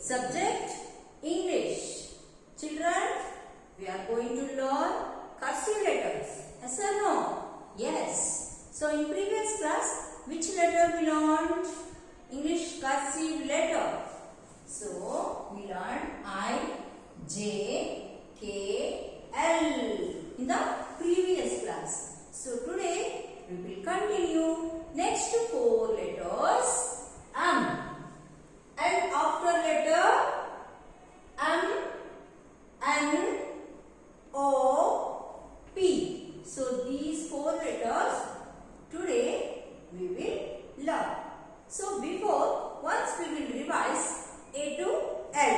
Subject English. Children, we are going to learn cursive letters. Yes or no? Yes. So in previous class, which letter we learned? English cursive letter. So we learned I, J, K, L in the previous class. So today we will continue next 4 letters M. And after letter M, N, O, P. So these 4 letters today we will learn. So before, once we will revise A to L.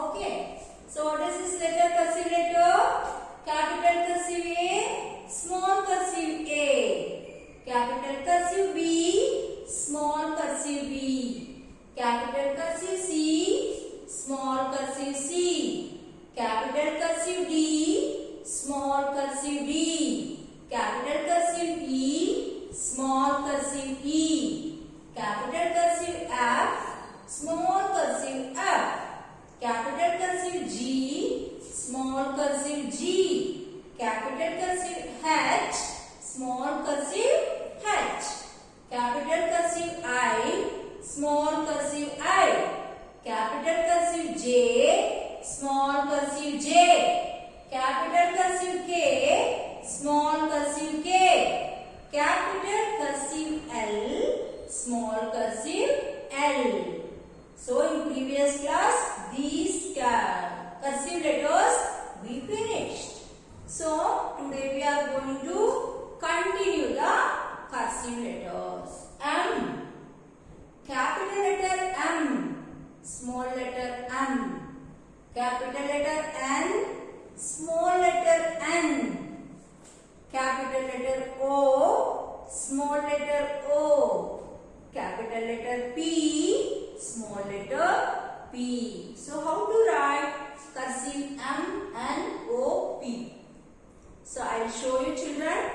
Okay. So what is this letter? Cursive letter. Capital cursive A, small cursive A. Capital cursive B, small cursive B. Capital cursive C, small cursive C. Capital cursive D, small cursive D. Capital cursive E, small cursive E. Capital cursive F, small cursive F. Capital cursive G, small cursive G. Capital cursive H, small cursive H. Capital cursive I, small cursive I. Capital cursive J, small cursive J. Capital cursive K, small cursive K. Capital cursive L, small cursive L. So in previous class, these cursive letters we finished. So today we are going to continue the cursive letters. M. Capital letter M, small letter M. Capital letter N, small letter N. Capital letter O, small letter O. Capital letter P, small letter P. So how to write cursive M, N, O, P? So I will show you, children.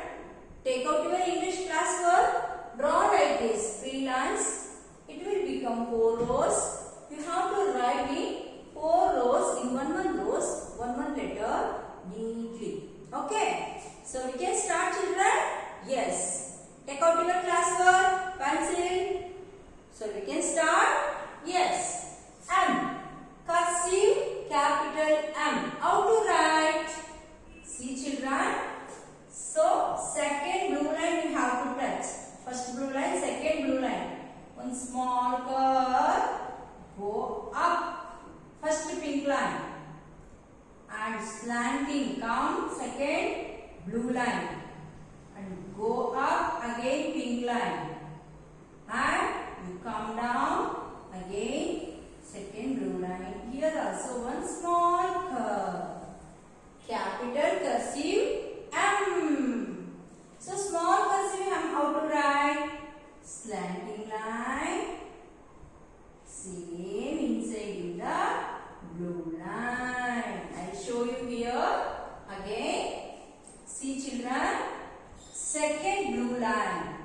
Take out your English class work. Draw like this 3 lines. It will become 4 rows. You have to write in 4 rows in one rows, one letter neatly. Okay. So we can start, children. Yes. Take out your class work, pencil. So we can start. Yes. M. Cursive capital M. How to write? See, children. So second blue line you have to touch. First blue line, second blue line. One small curve. Go up. First pink line. And slanting. Come second blue line. And go up again pink line. And you come down again second blue line. Here also one small curve. Capital cursive M. So small cursive M, how to write? Slanting line. Same inside in the blue line. I'll show you here again. See, children. Second blue line.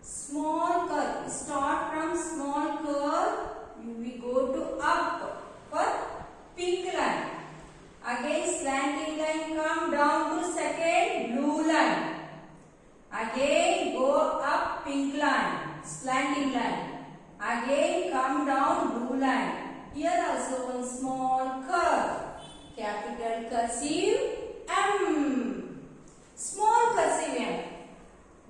Small curve. Start from small curve. We go to up for pink line. Again slanting line, come down to second blue line. Again go up pink line, slanting line. Again come down blue line. Here also one small curve. Capital cursive M. Small cursive M.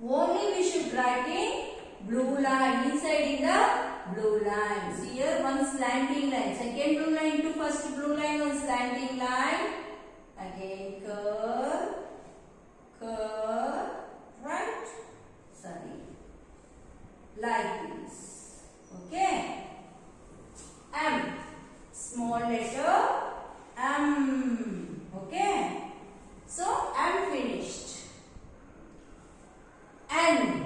Only we should write in blue line, inside in the blue line. See here one slanting line. Second blue line to first blue line, one slanting line. Again curve, curve, right? Sorry. Like this. Okay. M. Small letter M. Okay. So M finished. N.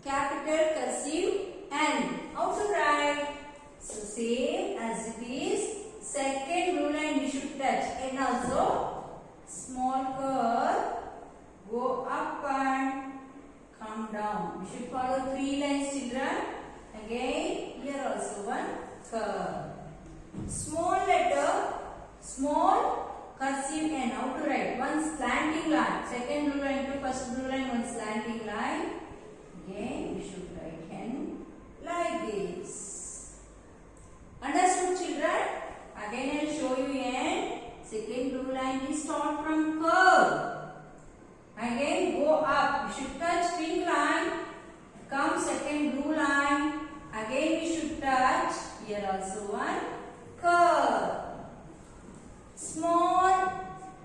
Capital cursive N. How to write? So same as it is. Second blue line we should touch. N also. Small curve. Go up and come down. We should follow 3 lines, children. Again, here also one curve. Small letter, small cursive N. How to write? One slanting line. Second blue line to first blue line, one slanting line. Again, we should write N like this. Understood, children? Again, I will show you N. Second blue line, we start from curve. Again, go up. We should touch pink line. Come second blue line. Again, we should touch. Here also one curve. Small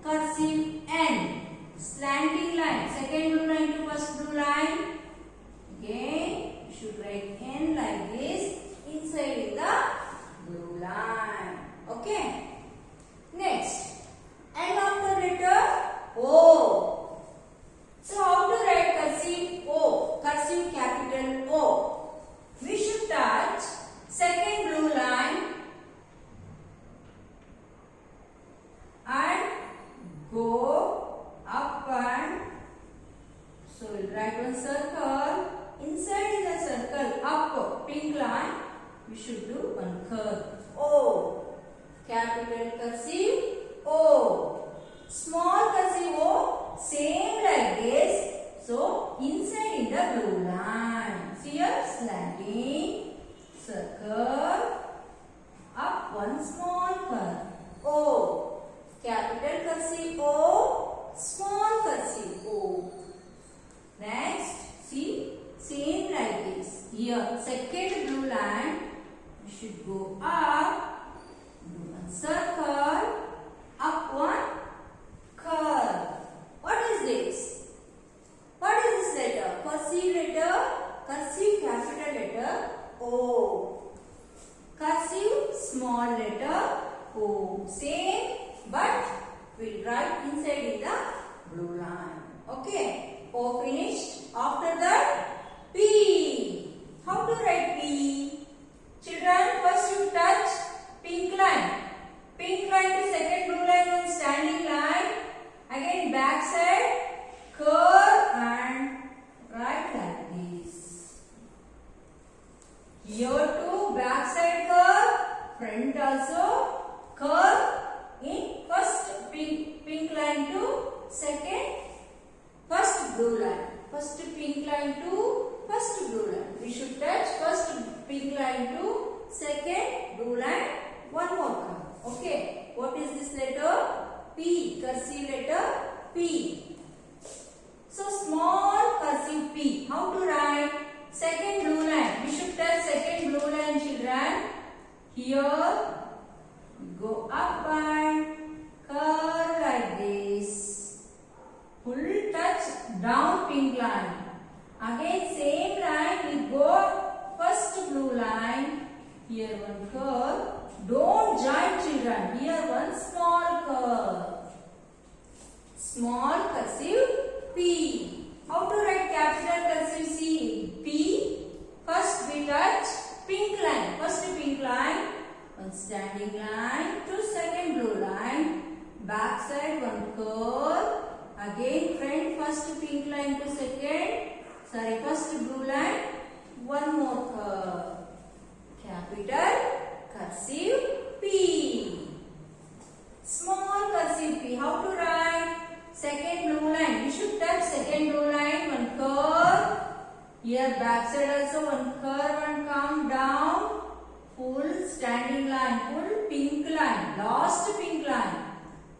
cursive N. Slanting line. Second blue line to first blue line. Again, we should write N like this. Inside the blue line. Okay. Next. And after letter O. So how to write cursive O? Cursive capital O. We should touch second blue line and go up and so we'll write one circle. Inside the circle up pink line we should do one curve. O. Capital cursive O. Small cursive O. Same like this. So inside in the blue line. See here slanting circle up one small curve. O. Capital cursive O. Small cursive O. Next, see same like this. Here second blue line we should go up, do one circle, up one curve. What is this? What is this letter? Cursive letter, cursive capital letter O. Cursive small letter O. Same but we'll write inside in the blue line. Okay. O finished. After that P. How to write P? Children, first you touch pink line. Pink line to second blue line, one standing line. Again back side, curve and write like this. Here too back side curve, front also curve in first pink line to second first blue line. First pink line to first blue line. We should touch first pink line to second blue line. One more curve. Okay. What is this letter? P. Cursive letter P. So small cursive P. How to write? Second blue line. We should touch second blue line, children. Here we go up and curve like this. Full touch down pink line. Again same line we go first blue line. Here one curve. Don't join, children. Here one small curve. Small cursive P. How to write capital cursive C? P. First we touch pink line. First pink line. One standing line to second blue line. Back side one curve. Again front first pink line to first blue line. One more curve. Capital cursive P. Small cursive P. How to write? Second blue line. We should touch second blue line. One curve. Here back side also one curve and come down. Full standing line. Full pink line. Last pink line.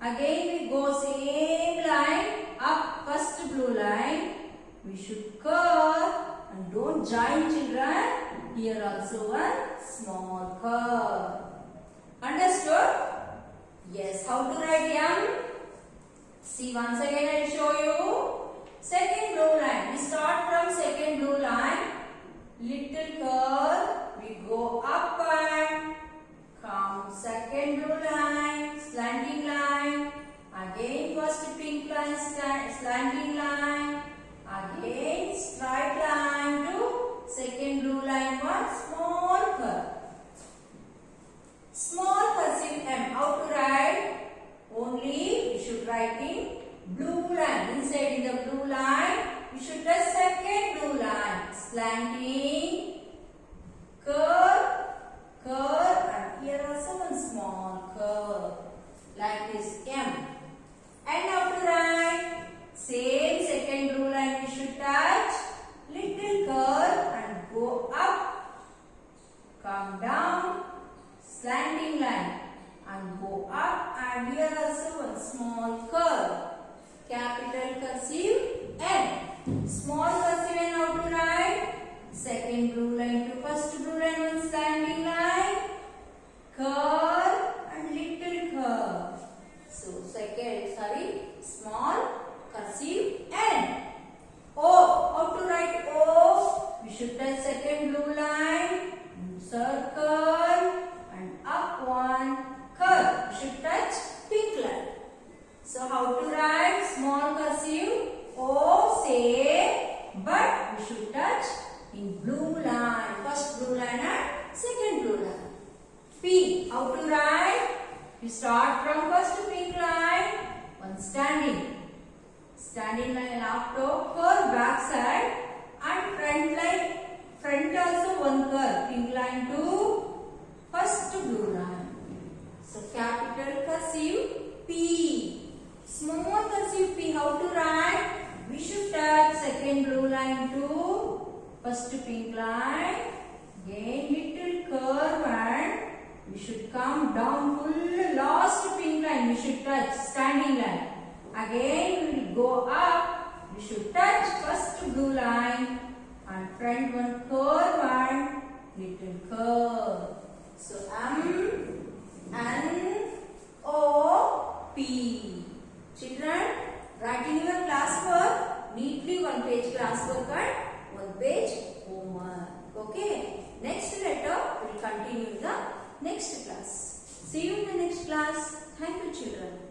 Again we go same line. Up first blue line. We should curve. And don't join, children. Here also one small curve. Understood? Yes. How to write M? See, once again I will show you. Second blue line. We start from second blue line. Little curve. We go up and come second blue line. Slanting line. Again first pink line. Slanting line. Again straight line to second blue line. One small curve. Small cursive M. How to write? Only we should write in blue line. Inside in the blue line, we should touch second blue line. Slanting, curve, curve should touch in blue line. First blue line and second blue line. P. How to write? You start from first pink line. One standing. Standing line after curve back side and front line. Front also one curve. Pink line to first blue line. So capital cursive P. Small cursive P. How to write? We should touch second blue line to first pink line. Again little curve and we should come down full last pink line. We should touch standing line. Again we will go up. We should touch first blue line and front one curve and little curve. So M N O P. Children, write in your classwork neatly one page classwork and one page homework. Okay. Next letter will continue in the next class. See you in the next class. Thank you, children.